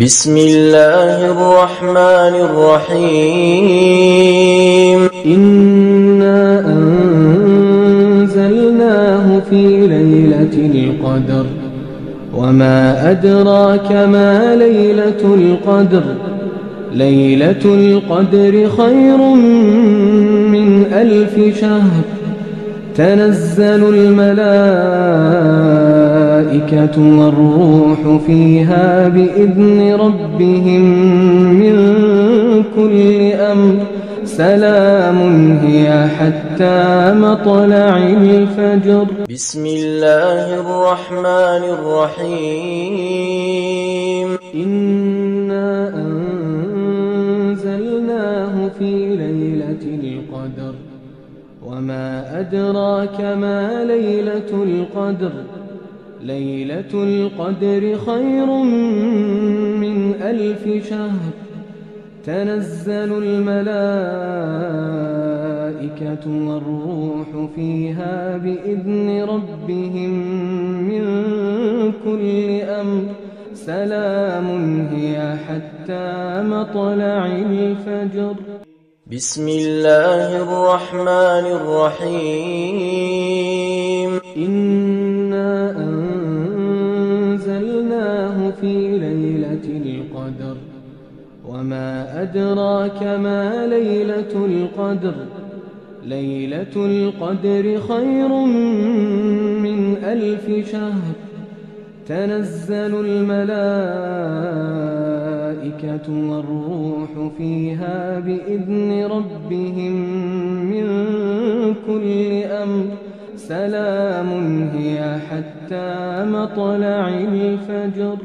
بسم الله الرحمن الرحيم إنا أنزلناه في ليلة القدر وما أدراك ما ليلة القدر ليلة القدر خير من 1000 شهر تنزل الملائكة والروح فيها بإذن ربهم من كل أمر سلام هي حتى مطلع الفجر. بسم الله الرحمن الرحيم إنا أنزلناه في ليلة القدر وما أدراك ما ليلة القدر ليلة القدر خير من 1000 شهر تنزل الملائكة والروح فيها بإذن ربهم من كل أمر سلام هي حتى مطلع الفجر. بسم الله الرحمن الرحيم إنا أنزلناه في ليلة القدر وما أدراك ما ليلة القدر ليلة القدر خير من 1000 شهر تنزل الملائكة والروح فيها بإذن ربهم من كل أمر سلام هي حتى مطلع الفجر.